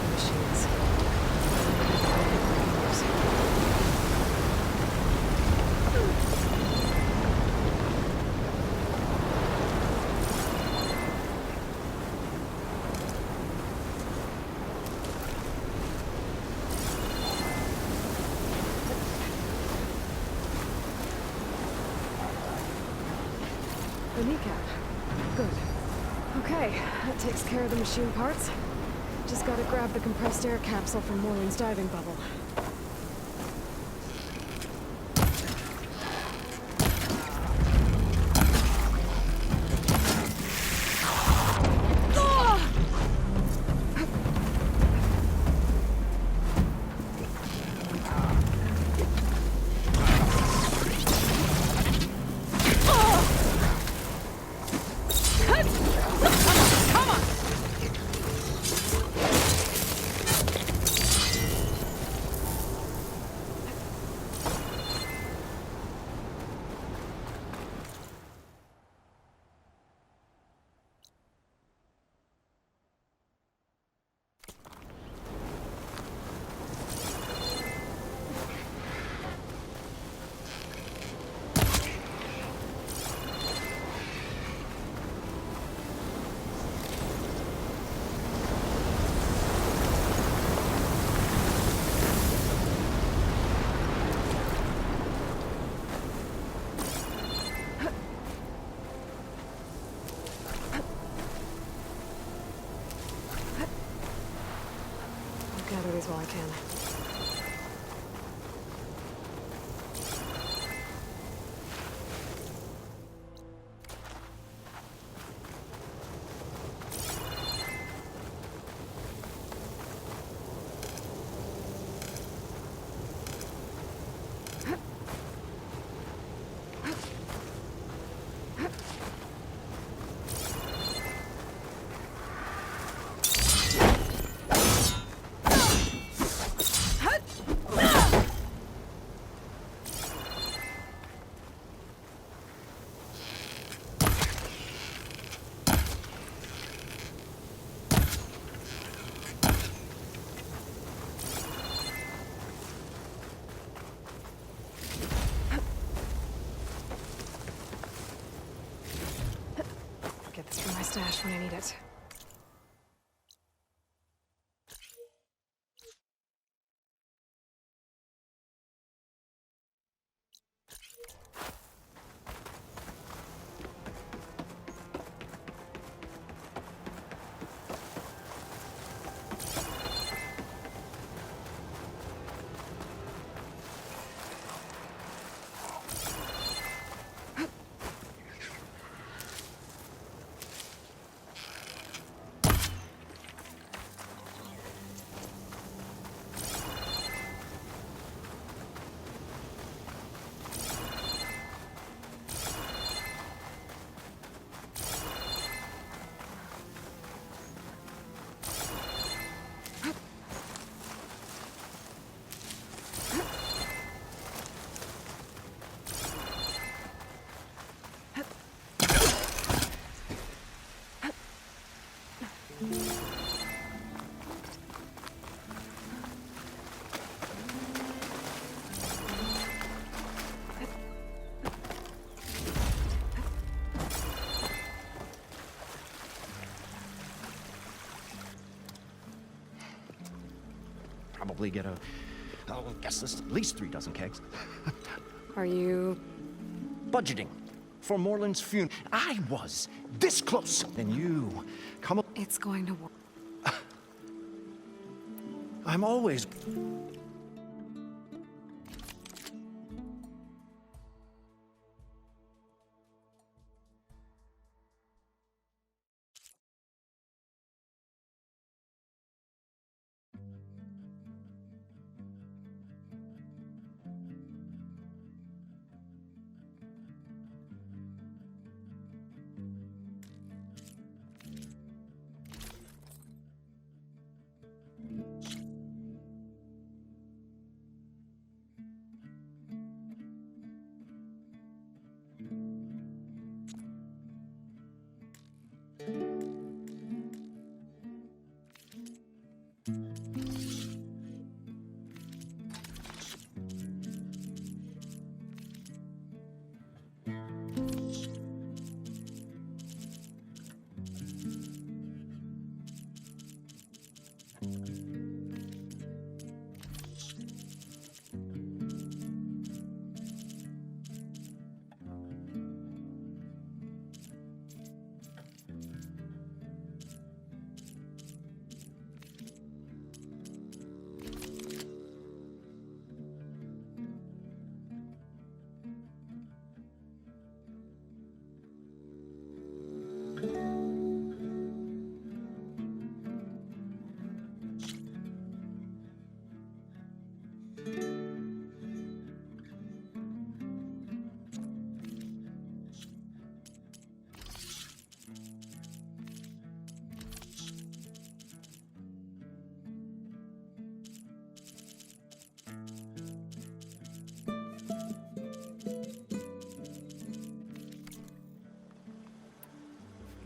Machines. The kneecap. Good. Okay, that takes care of the machine parts. Just gotta grab the compressed air capsule from Moreland's diving bubble. Gather these while I can. Get this from my stash when I need it. Probably get I'll guess this at least 3 dozen kegs. Are you... Budgeting for Moreland's funeral. I was this close. And you come up. It's going to work. I'm always...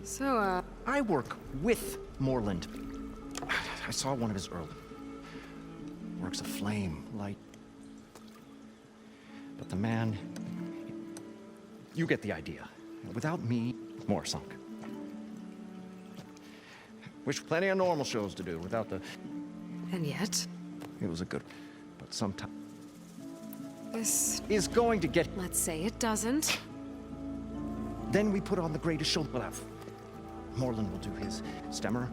So, I work with Moreland. I saw one of his early works of flame, light. But the man... You get the idea. Without me, more sunk. Wish plenty of normal shows to do without the... and yet, It was a good... But sometime... this... is going to get... let's say it doesn't. Then we put on the greatest show we'll have. Moreland will do his. Stemmer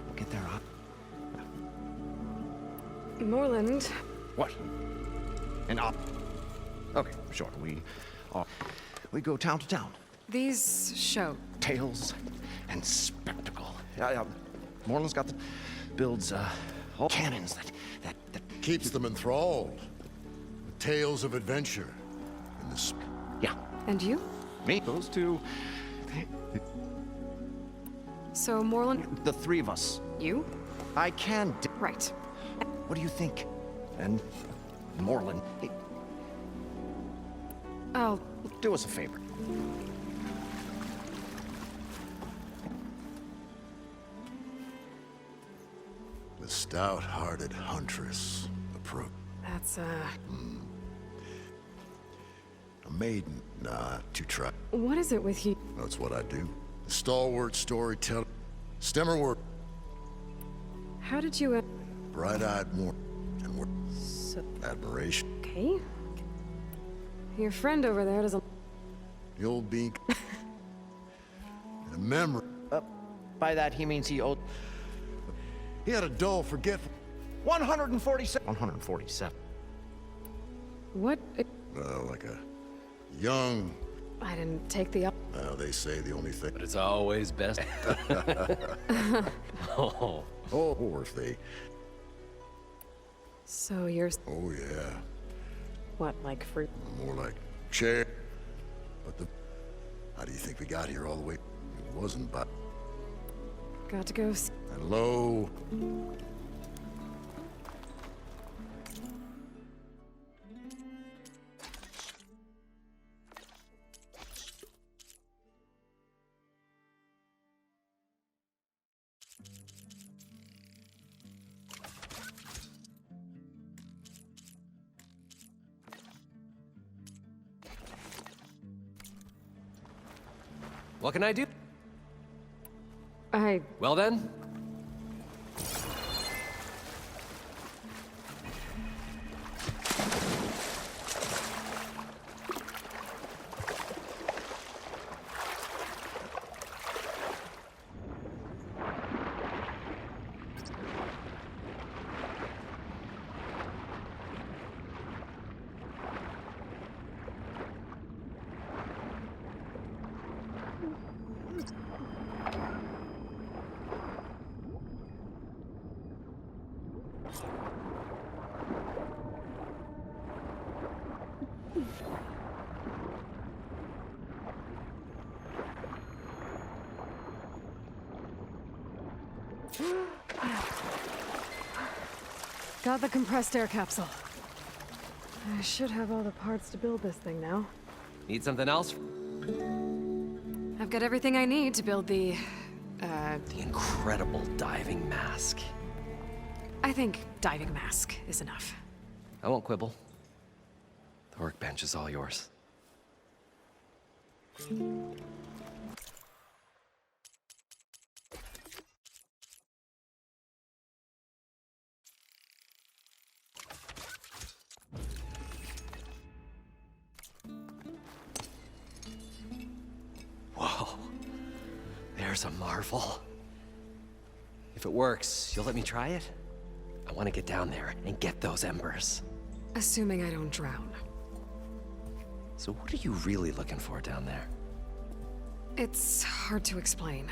will get their... Moreland. What? And op... Okay, sure, we go town to town. These show. Tales and spectacle. Moreland's got the... builds, all cannons that... Keeps them enthralled. Tales of adventure. In the Yeah. And you? Me, those two... So, Moreland... The three of us. You? I can... Right. What do you think? And Moreland... I'll... Do us a favor. The stout-hearted huntress approach. That's, A maiden, not to try. What is it with you? That's what I do. Stalwart storyteller. Stemmer work. How did you, Bright-eyed more. And work. So... Admiration. Okay. Your friend over there doesn't... The old beak. And a memory. By that, he means he owed... He had a dull, forgetful... 147. 147. What? Like a young... I didn't take the... Well, they say the only thing... But it's always best. Oh. Oh, or if they... So you're... Oh, yeah. What, like fruit? More like chair. But the... How do you think we got here all the way? It wasn't by... Got to go... And lo... What can I do? I... Well then. Got the compressed air capsule. I should have all the parts to build this thing now. Need something else? I've got everything I need to build the... The incredible diving mask. think diving mask is enough. I won't quibble. The workbench is all yours. Whoa. There's a marvel. If it works, you'll let me try it? I want to get down there and get those embers. Assuming I don't drown. So what are you really looking for down there? It's hard to explain.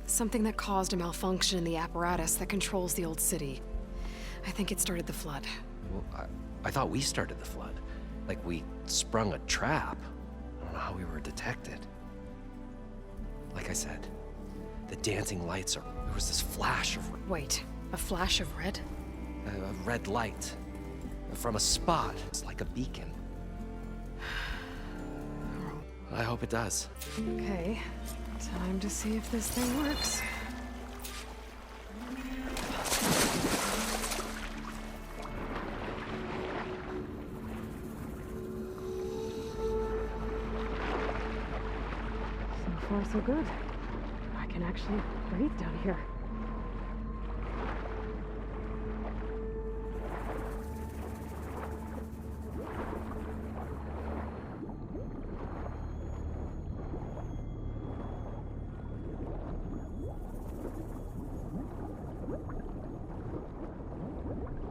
Something that caused a malfunction in the apparatus that controls the old city. I think it started the flood. Well, I thought we started the flood. Like we sprung a trap. I don't know how we were detected. Like I said, the dancing lights are... There was this flash of... Wait, a flash of red? A red light. From a spot. It's like a beacon. I hope it does. Okay, time to see if this thing works. So far, so good. I can actually breathe down here.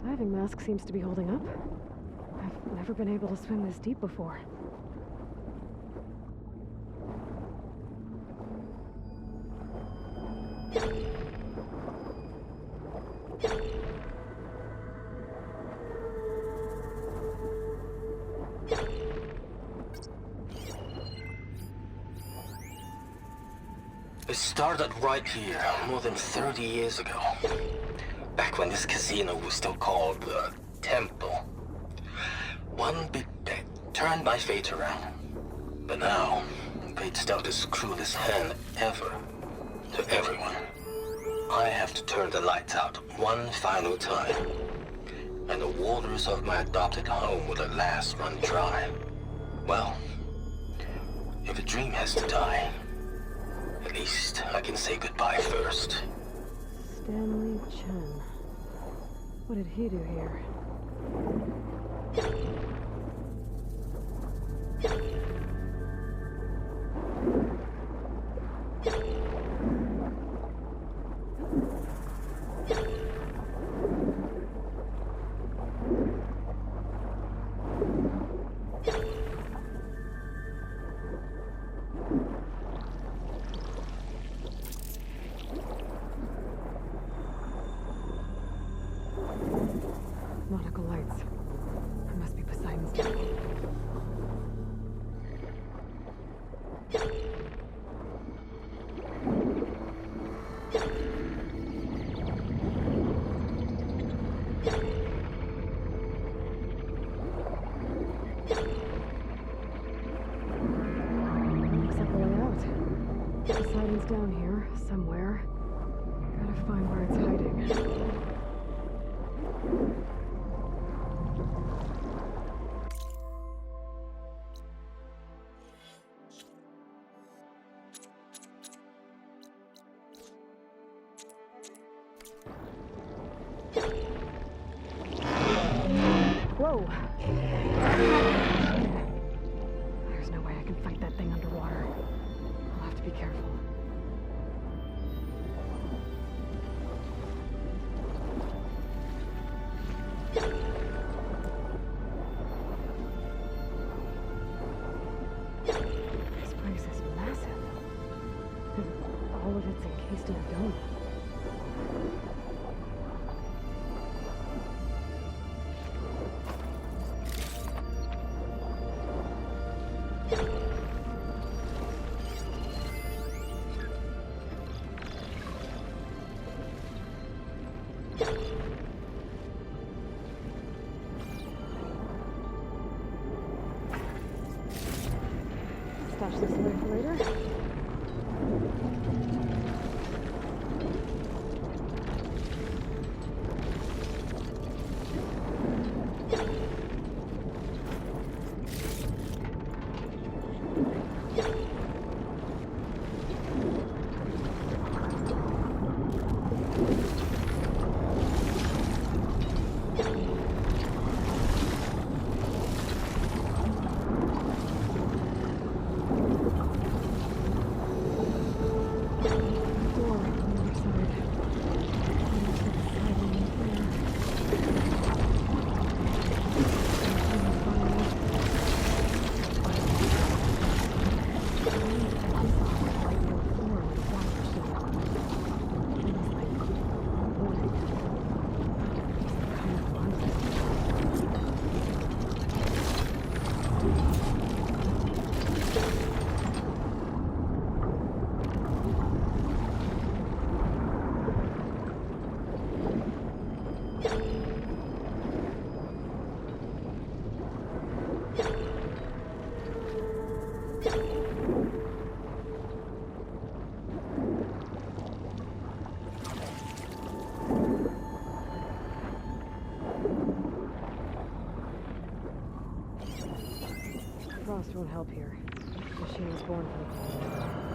Diving mask seems to be holding up. I've never been able to swim this deep before. It started right here, more than 30 years ago. Back when this casino was still called the Temple. One big bet turned my fate around. But now, fate's dealt this cruelest hand ever to everyone. I have to turn the lights out one final time. And the waters of my adopted home will at last run dry. Well, if a dream has to die, at least I can say goodbye first. Stanley Chen. What did he do here? Nautical lights. It must be Poseidon's temple. Looks like the way out. Poseidon's down here, somewhere. Gotta find where it's hiding. Whoa! There's no way I can fight that thing underwater. I'll have to be careful. This place is massive. And all of it's encased in a dome. Stash this away for later. Frost won't help here. The machine was born for the colony.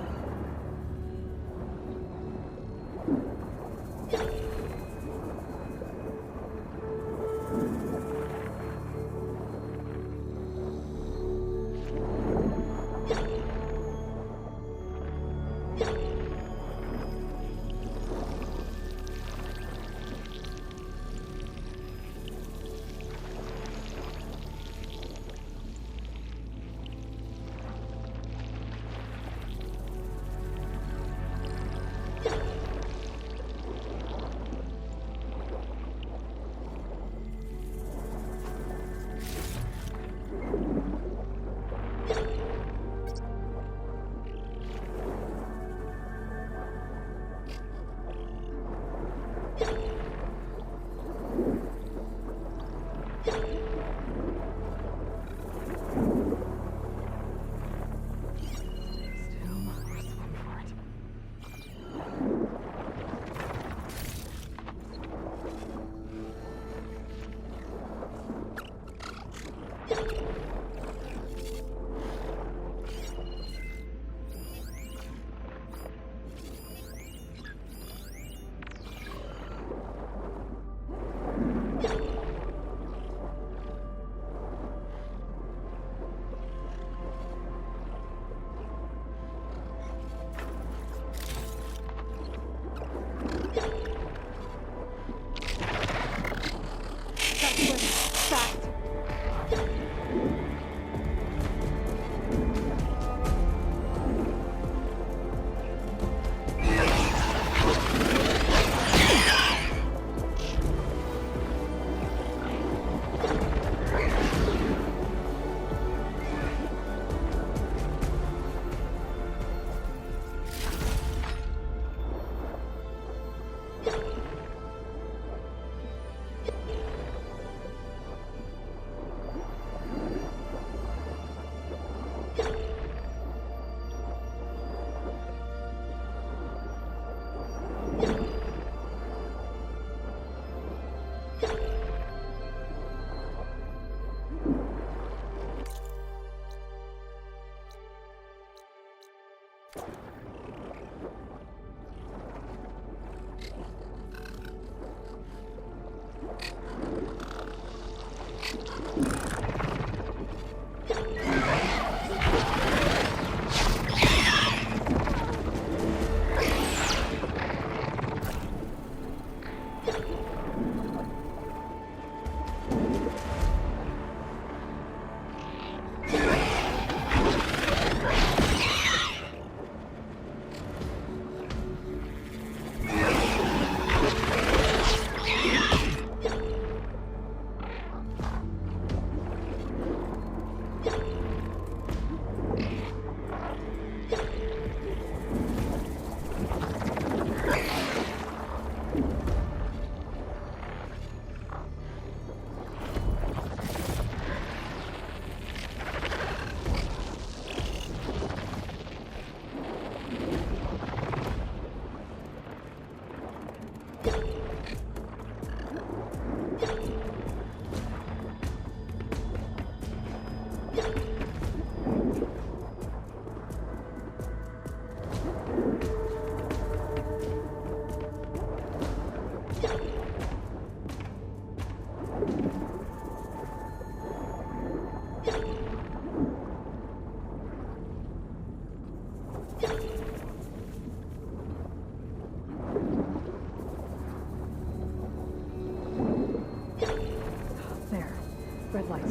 Red light.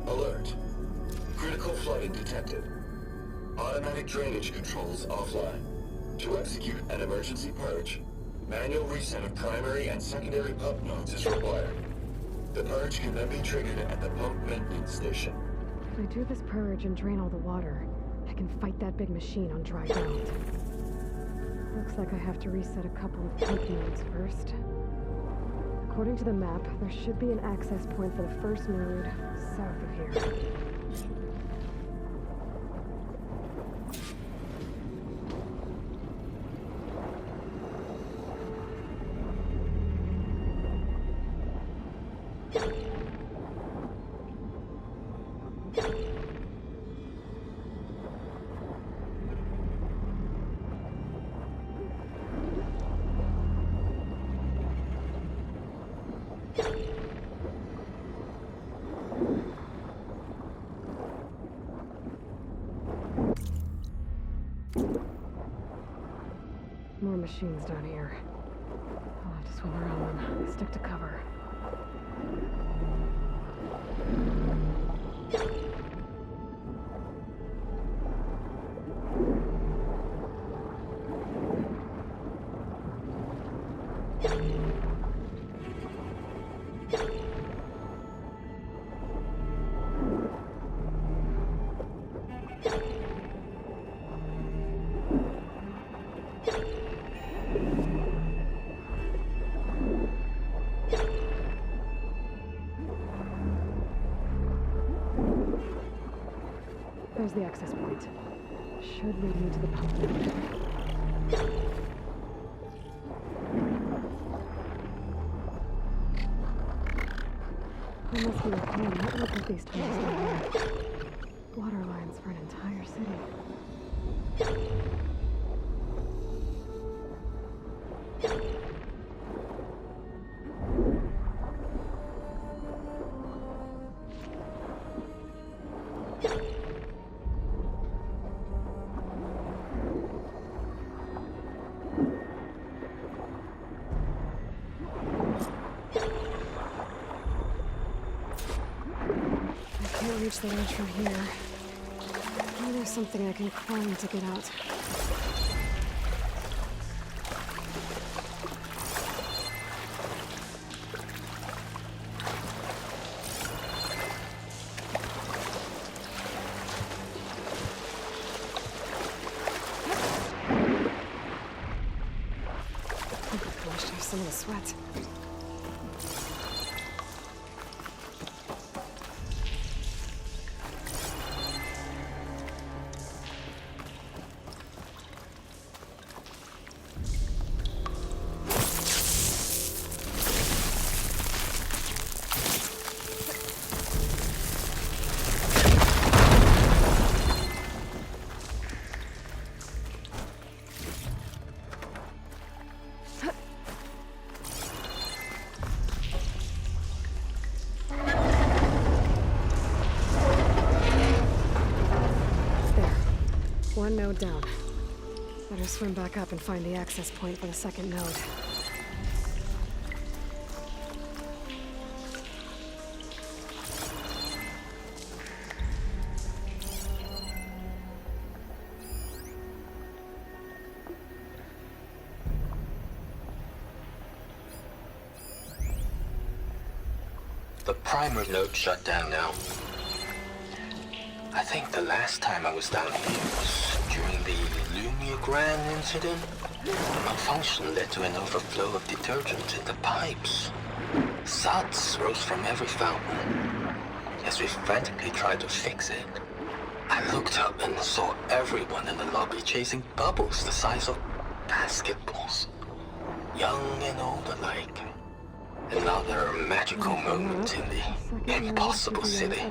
Alert. Critical flooding detected. Automatic drainage controls offline. To execute an emergency purge, manual reset of primary and secondary pump nodes is required. The purge can then be triggered at the pump maintenance station. If I do this purge and drain all the water, I can fight that big machine on dry ground. Looks like I have to reset a couple of pump nodes first. According to the map, there should be an access point for the first node south of here. More machines down here. I'll have to swim around them. Stick to cover. There's the access point. Should lead me to the pump node. I must be okay. Look at these tunnels down here. Water lines for an entire city. Reach the ledge from here. Maybe there's something I can climb to get out. I wish I have some of the sweat. One node down. Better swim back up and find the access point for the second node. The primer node shut down now. I think the last time I was down here was during the Lumia Grand incident. The malfunction led to an overflow of detergent in the pipes. Suds rose from every fountain. As we frantically tried to fix it, I looked up and saw everyone in the lobby chasing bubbles the size of basketballs. Young and old alike. Another magical moment in the impossible city.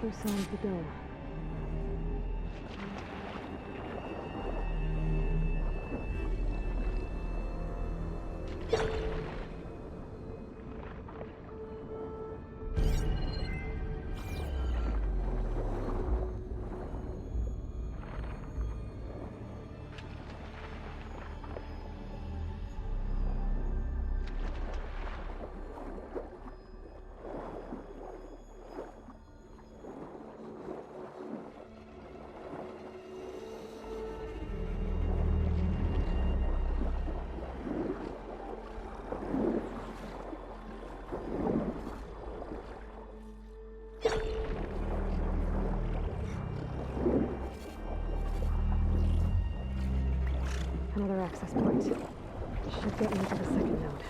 Another access point. Should get me to the second node.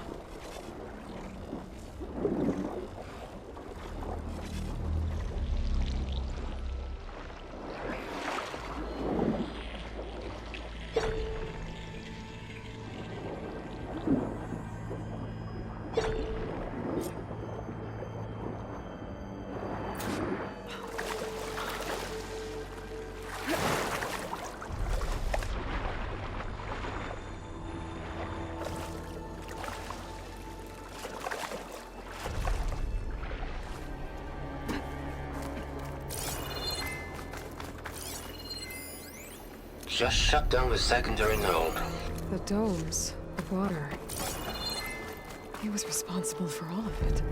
Just shut down the secondary node. The domes, the water. He was responsible for all of it.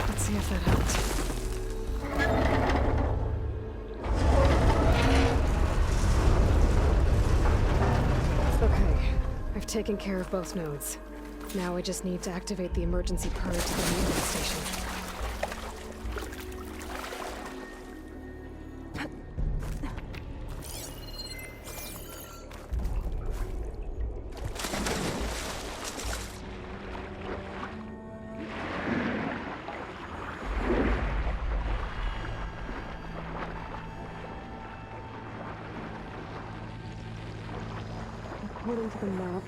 Let's see if that helped. Okay, I've taken care of both nodes. Now I just need to activate the emergency purge at the maintenance station. According to the map,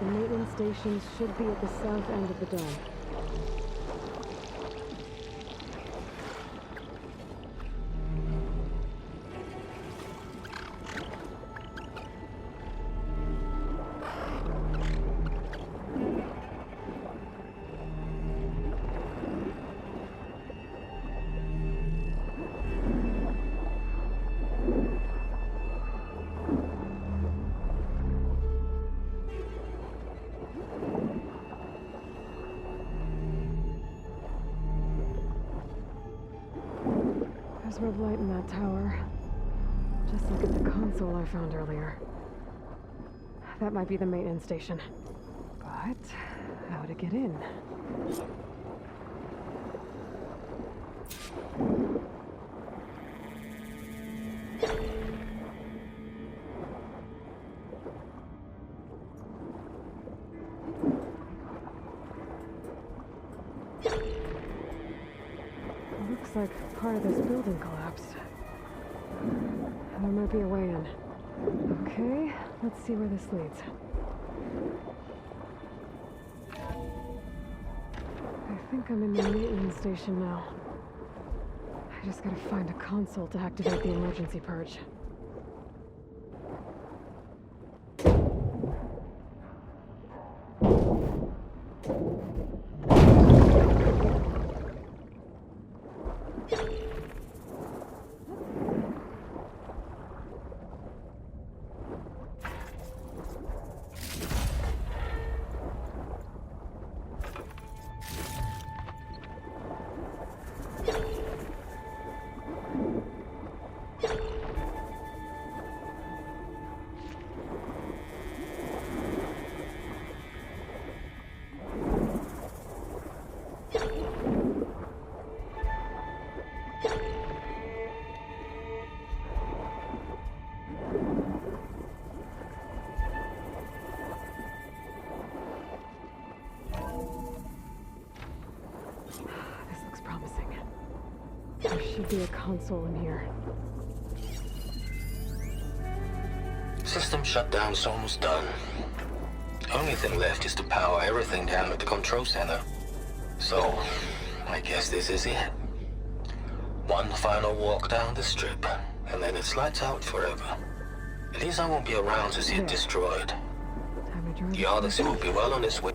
the maintenance stations should be at the south end of the dome. There's red light in that tower. Just like at the console I found earlier. That might be the maintenance station. But how to get in? Looks like part of this building collapsed. There might be a way in. Okay, let's see where this leads. I think I'm in the maintenance station now. I just gotta find a console to activate the emergency purge. This looks promising. There should be a console in here. System shutdown's almost done. Only thing left is to power everything down at the control center. So, I guess this is it. One final walk down the strip, and then it's lights out forever. At least I won't be around to see it destroyed. Time to drive. The Odyssey will be well on its way.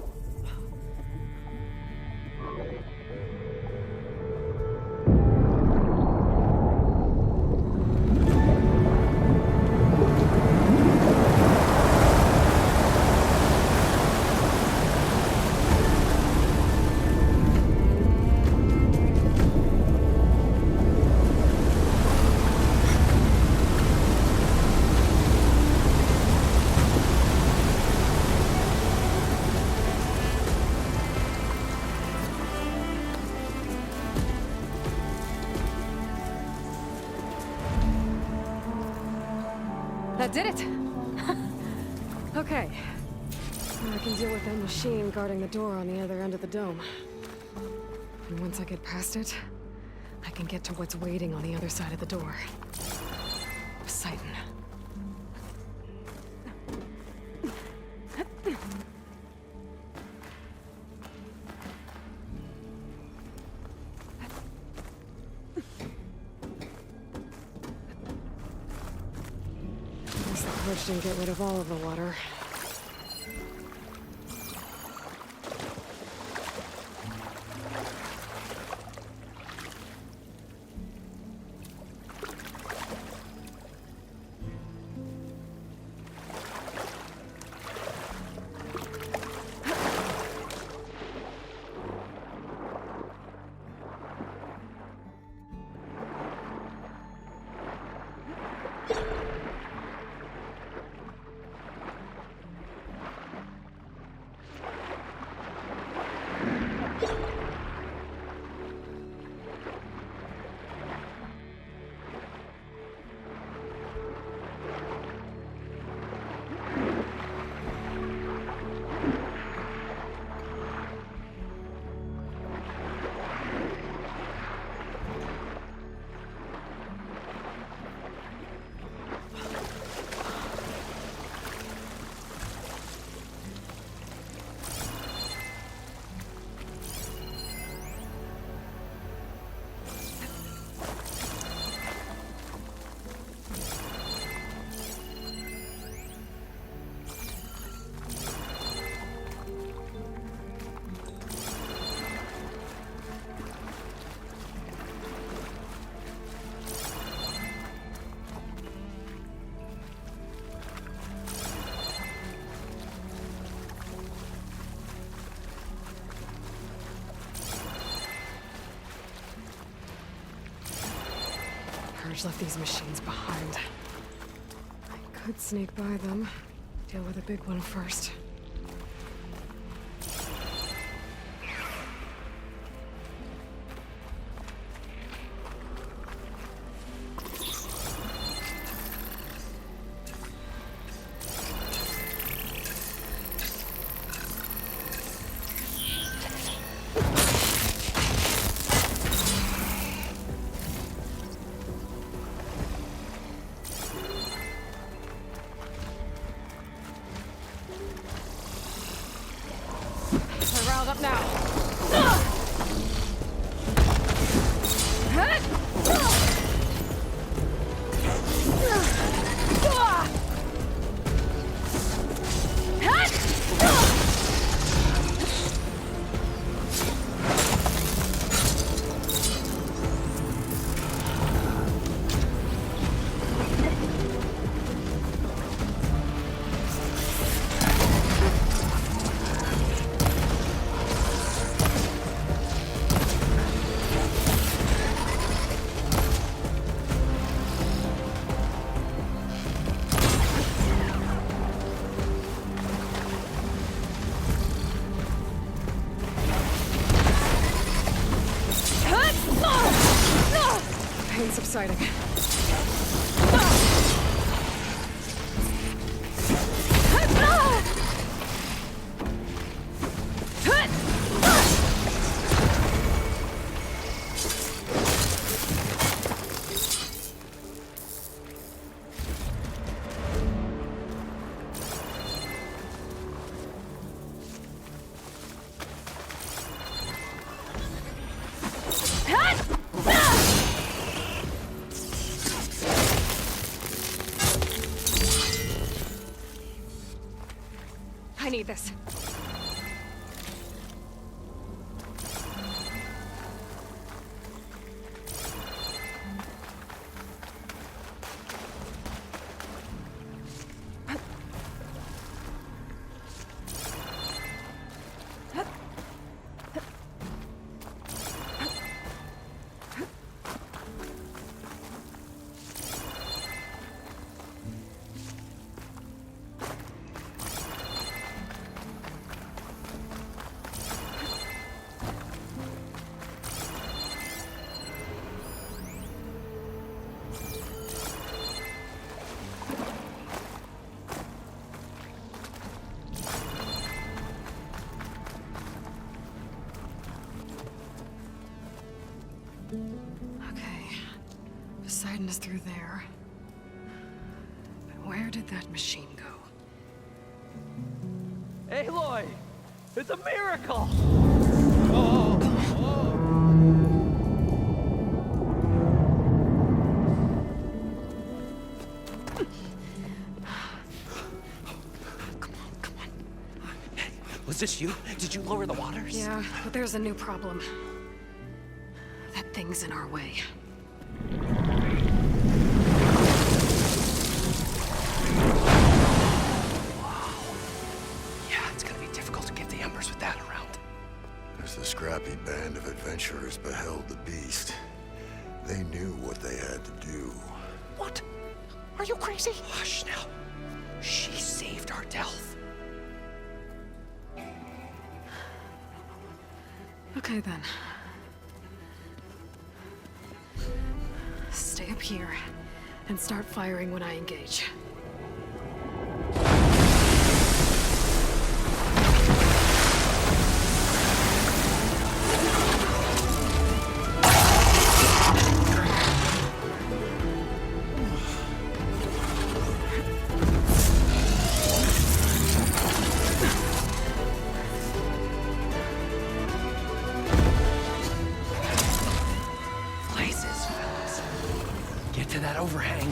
That did it! Okay. Now I can deal with that machine guarding the door on the other end of the dome. And once I get past it, I can get to what's waiting on the other side of the door. Poseidon. Guess the purge didn't get rid of all of the water. Purge left these machines behind. I could sneak by them. Deal with the big one first. Up now. Pain subsiding. I need this. Poseidon is through there. But where did that machine go? Aloy! It's a miracle! Was this you? Did you lower the waters? Yeah, but there's a new problem. That thing's in our way. Yeah, it's gonna be difficult to get the embers with that around. As the scrappy band of adventurers beheld the beast, they knew what they had to do. What? Are you crazy? Hush now. She saved our Delph. Okay then. Stay up here and start firing when I engage. Places, fellas. Get to that overhang.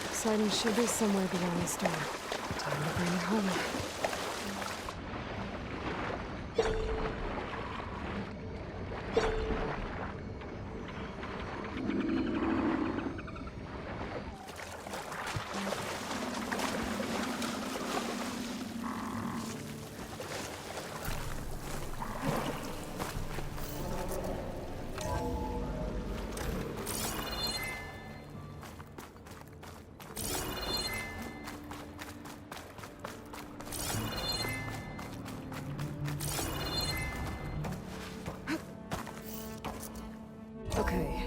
Poseidon should be somewhere beyond the storm. Time to bring it home. Okay.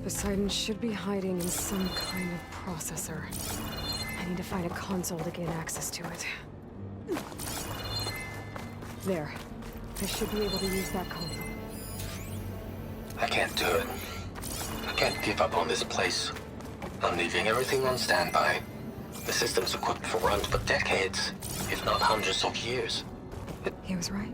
Poseidon should be hiding in some kind of processor. I need to find a console to gain access to it. There. I should be able to use that console. I can't do it. I can't give up on this place. I'm leaving everything on standby. The system's equipped for runs for decades, if not hundreds of years. He was right.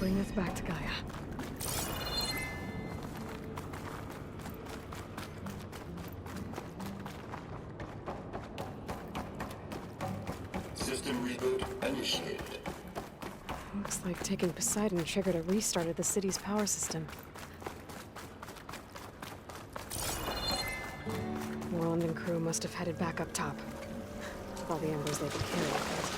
Bring us back to Gaia. System reboot initiated. Looks like taking Poseidon triggered a restart of the city's power system. Moreland and crew must have headed back up top. With all the embers they could carry, right?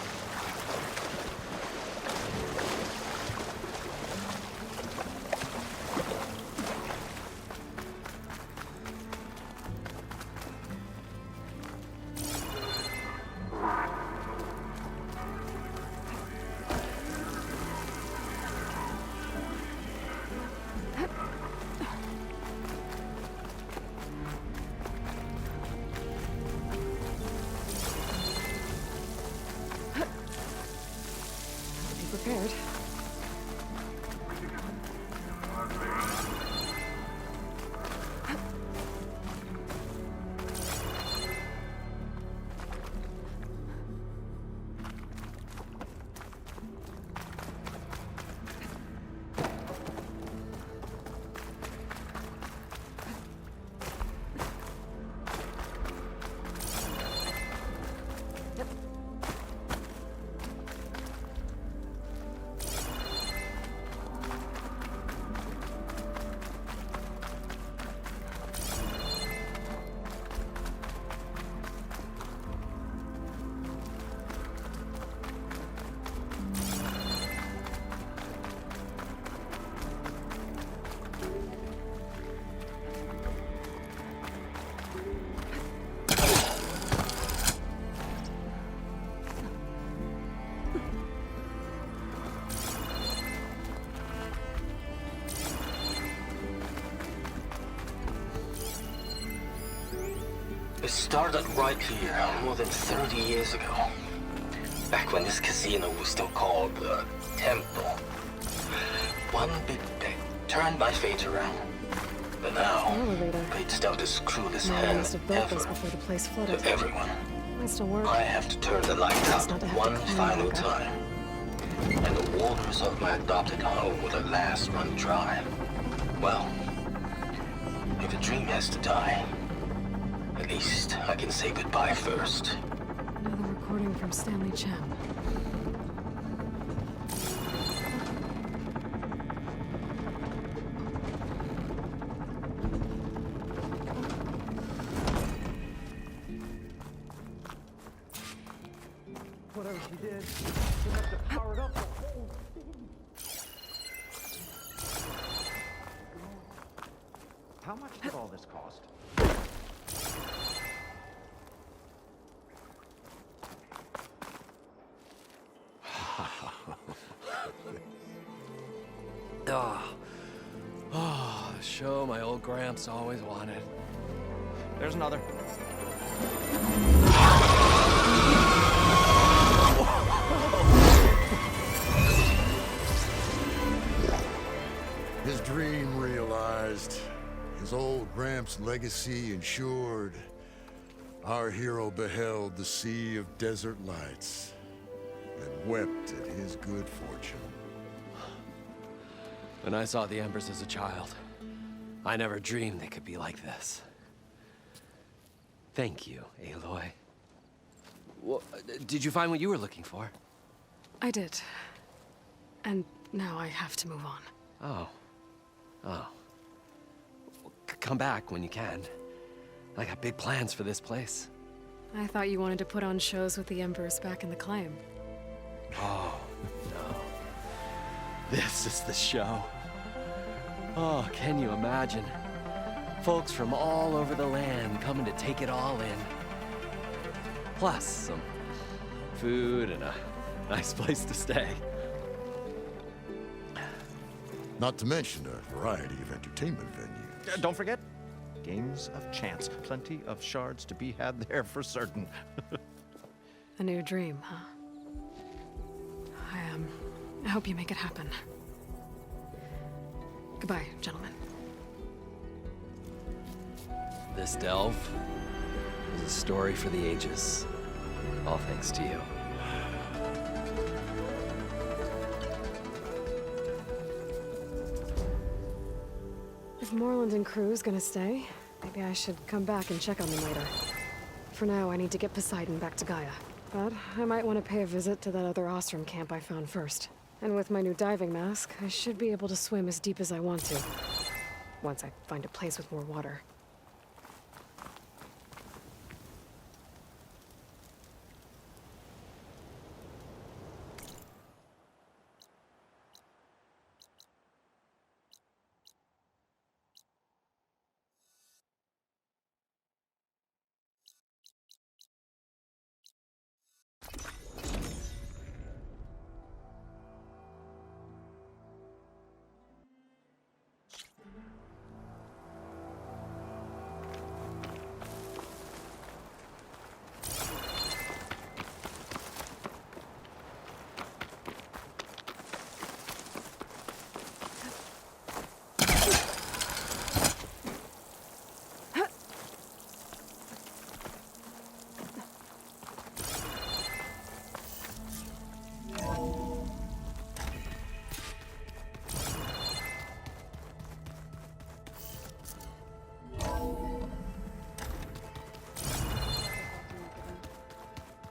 Prepared. It started right here, more than 30 years ago. Back when this casino was still called the Temple. One big bet turned my fate around. But now, Elevator. fate's dealt this cruelest No one hand must have built this ever before the place flooded. to everyone. Might still work. I have to turn the lights Nice out not to have to one climb final back up. time. And the waters of my adopted home will at last run dry. Well, if a dream has to die, at least I can say goodbye first. Another recording from Stanley Chen. Whatever she did, she must have powered up the whole thing. How much did all this cost? The show my old Gramps always wanted. There's another. His dream realized, his old Gramps' legacy ensured. Our hero beheld the sea of desert lights and wept at his good fortune. When I saw the embers as a child, I never dreamed they could be like this. Thank you, Aloy. Well, did you find what you were looking for? I did. And now I have to move on. Oh. Oh. Well, come back when you can. I got big plans for this place. I thought you wanted to put on shows with the Empress back in the Claim. Oh, no. This is the show. Oh, can you imagine? Folks from all over the land coming to take it all in. Plus some food and a nice place to stay. Not to mention a variety of entertainment venues. Don't forget, games of chance. Plenty of shards to be had there for certain. A new dream, huh? I hope you make it happen. Goodbye, gentlemen. This delve is a story for the ages. All thanks to you. If Moreland and crew's gonna stay, maybe I should come back and check on them later. For now, I need to get Poseidon back to Gaia. But I might want to pay a visit to that other Ostrom camp I found first. And with my new diving mask, I should be able to swim as deep as I want to. Once I find a place with more water.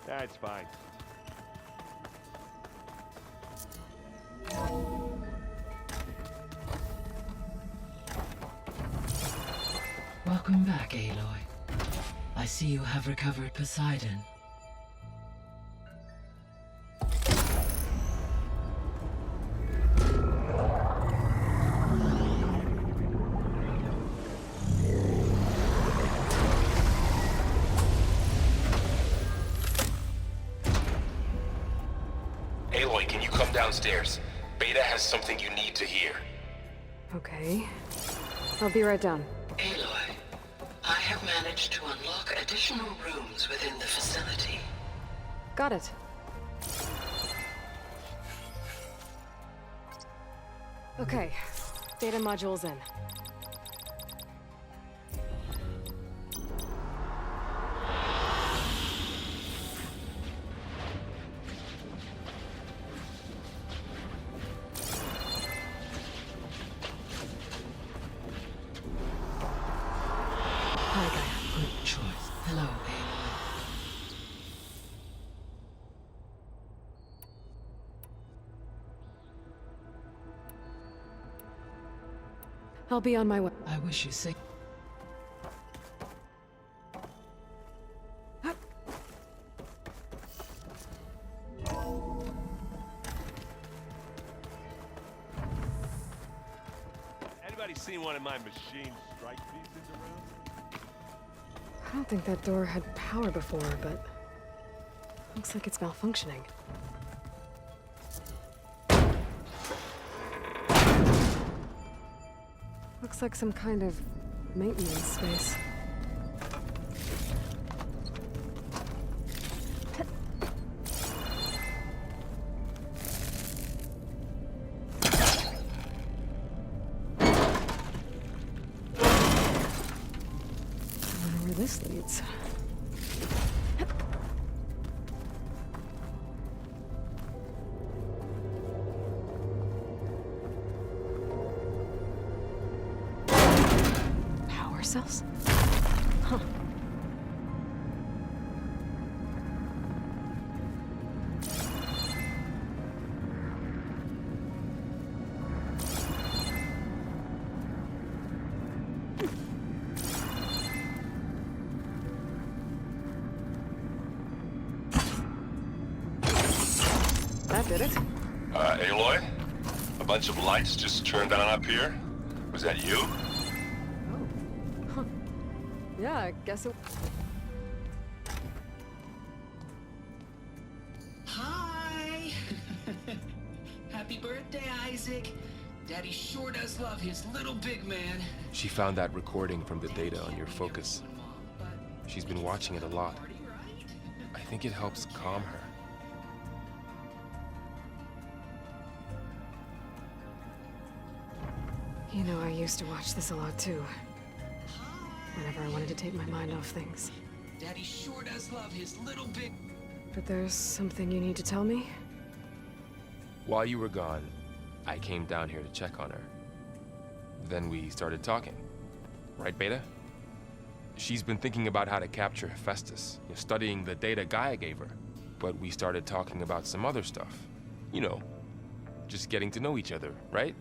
That's fine. Welcome back, Aloy. I see you have recovered Poseidon. Aloy, can you come downstairs? Beta has something you need to hear. Okay. I'll be right down. Aloy, I have managed to unlock additional rooms within the facility. Got it. Okay. Data module's in. Hi, Gaia. Good choice. Hello, Aloy. I'll be on my way. I wish you safe. Anybody seen one of my machine strike pieces around? I don't think that door had power before, but looks like it's malfunctioning. Looks like some kind of maintenance space. I wonder where this leads. Power cells? Huh. That did it. Aloy? A bunch of lights just turned on up here? Was that you? Oh. Huh. Yeah, I guess it... Hi! Happy birthday, Isaac. Daddy sure does love his little big man. She found that recording from the data on your focus. She's been watching it a lot. I think it helps calm her. You know, I used to watch this a lot too. Whenever I wanted to take my mind off things. Daddy sure does love his little big... But there's something you need to tell me? While you were gone, I came down here to check on her. Then we started talking. Right, Beta? She's been thinking about how to capture Hephaestus, studying the data Gaia gave her. But we started talking about some other stuff. You know, just getting to know each other, right?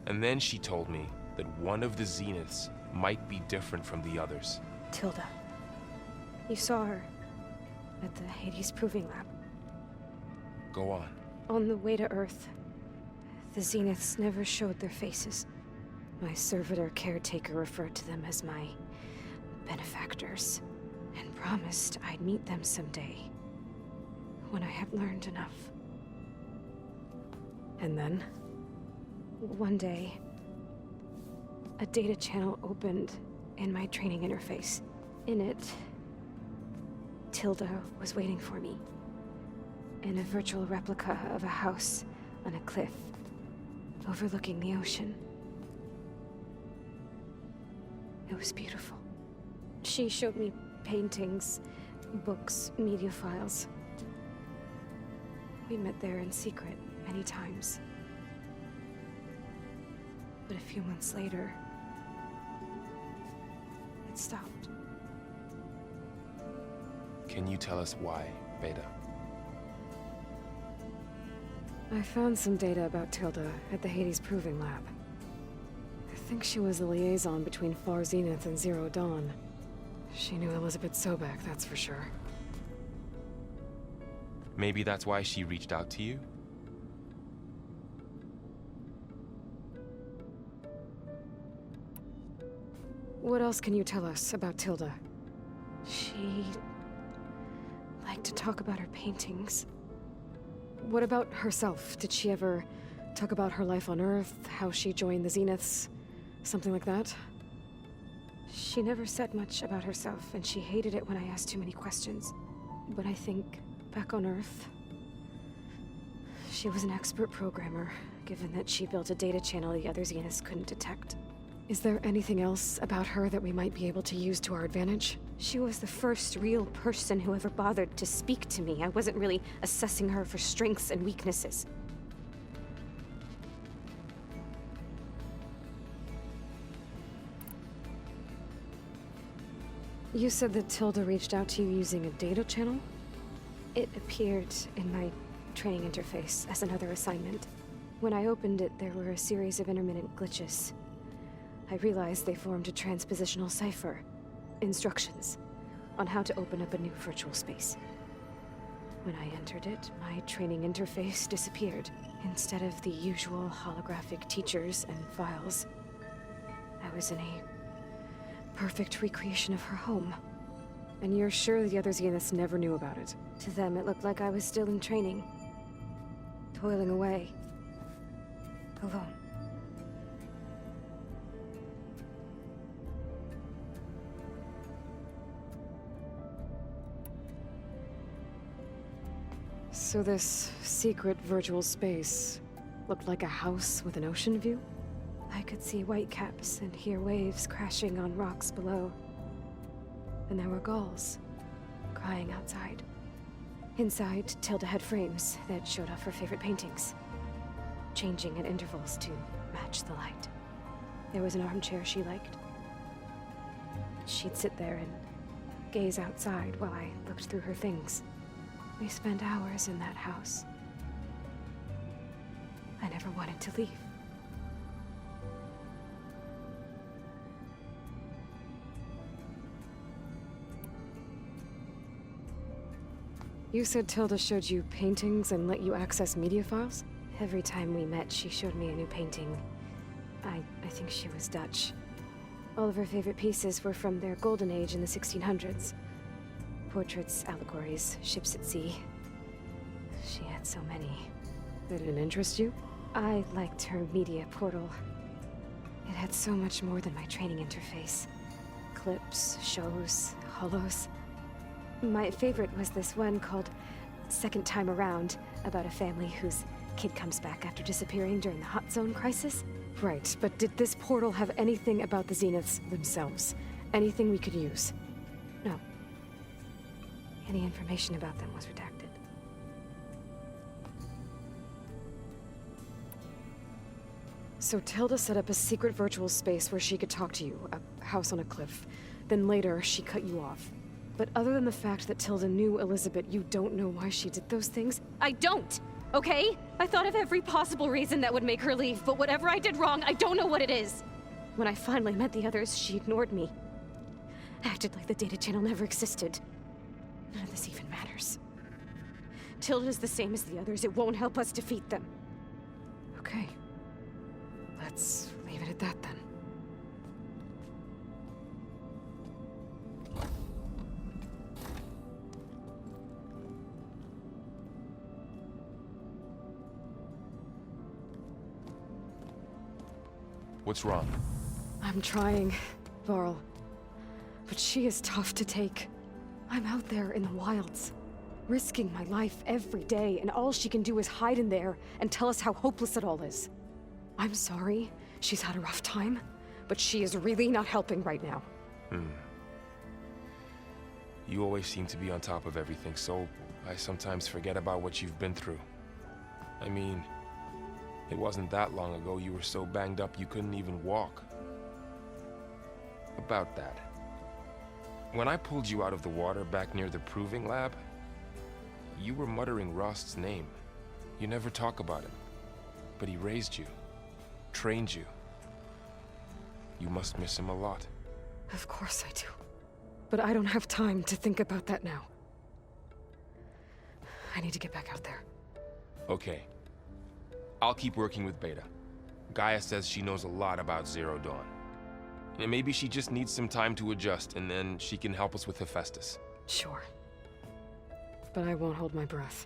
And then she told me that one of the Zeniths might be different from the others. Tilda. You saw her at the Hades Proving Lab. Go on. On the way to Earth, the Zeniths never showed their faces. My servitor caretaker referred to them as my benefactors, and promised I'd meet them someday, when I had learned enough. And then, one day, a data channel opened in my training interface. In it, Tilda was waiting for me, in a virtual replica of a house on a cliff, overlooking the ocean. It was beautiful. She showed me paintings, books, media files. We met there in secret many times. But a few months later, it stopped. Can you tell us why, Beta? I found some data about Tilda at the Hades Proving Lab. I think she was a liaison between Far Zenith and Zero Dawn. She knew Elizabeth Sobek, that's for sure. Maybe that's why she reached out to you? What else can you tell us about Tilda? She liked to talk about her paintings. What about herself? Did she ever talk about her life on Earth, how she joined the Zeniths, something like that? She never said much about herself, and she hated it when I asked too many questions. But I think, back on Earth, she was an expert programmer, given that she built a data channel the other Zeniths couldn't detect. Is there anything else about her that we might be able to use to our advantage? She was the first real person who ever bothered to speak to me. I wasn't really assessing her for strengths and weaknesses. You said that Tilda reached out to you using a data channel? It appeared in my training interface as another assignment. When I opened it, there were a series of intermittent glitches. I realized they formed a transpositional cipher. Instructions on how to open up a new virtual space. When I entered it, my training interface disappeared. Instead of the usual holographic teachers and files, I was in a perfect recreation of her home. And you're sure the other Zeniths never knew about it? To them, it looked like I was still in training. Toiling away. Alone. So this secret virtual space looked like a house with an ocean view? I could see whitecaps and hear waves crashing on rocks below. And there were gulls crying outside. Inside, Tilda had frames that showed off her favorite paintings, changing at intervals to match the light. There was an armchair she liked. She'd sit there and gaze outside while I looked through her things. We spent hours in that house. I never wanted to leave. You said Tilda showed you paintings and let you access media files? Every time we met, she showed me a new painting. I think she was Dutch. All of her favorite pieces were from their golden age in the 1600s. Portraits, allegories, ships at sea. She had so many. That didn't interest you? I liked her media portal. It had so much more than my training interface. Clips, shows, holos. My favorite was this one called Second Time Around, about a family whose kid comes back after disappearing during the Hot Zone crisis. Right, but did this portal have anything about the Zeniths themselves? Anything we could use? No. Any information about them was redacted. So Tilda set up a secret virtual space where she could talk to you, a house on a cliff. Then later, she cut you off. But other than the fact that Tilda knew Elizabeth, you don't know why she did those things? I don't! Okay? I thought of every possible reason that would make her leave, but whatever I did wrong, I don't know what it is! When I finally met the others, she ignored me. Acted like the data channel never existed. None of this even matters. Tilda's the same as the others. It won't help us defeat them. Okay. Let's leave it at that then. What's wrong? I'm trying, Varl. But she is tough to take. I'm out there in the wilds, risking my life every day, and all she can do is hide in there and tell us how hopeless it all is. I'm sorry, she's had a rough time, but she is really not helping right now. You always seem to be on top of everything, so I sometimes forget about what you've been through. I mean, it wasn't that long ago you were so banged up you couldn't even walk. About that. When I pulled you out of the water back near the proving lab, you were muttering Rost's name. You never talk about him. But he raised you, trained you. You must miss him a lot. Of course I do. But I don't have time to think about that now. I need to get back out there. Okay. I'll keep working with Beta. Gaia says she knows a lot about Zero Dawn. And maybe she just needs some time to adjust, and then she can help us with Hephaestus. Sure. But I won't hold my breath.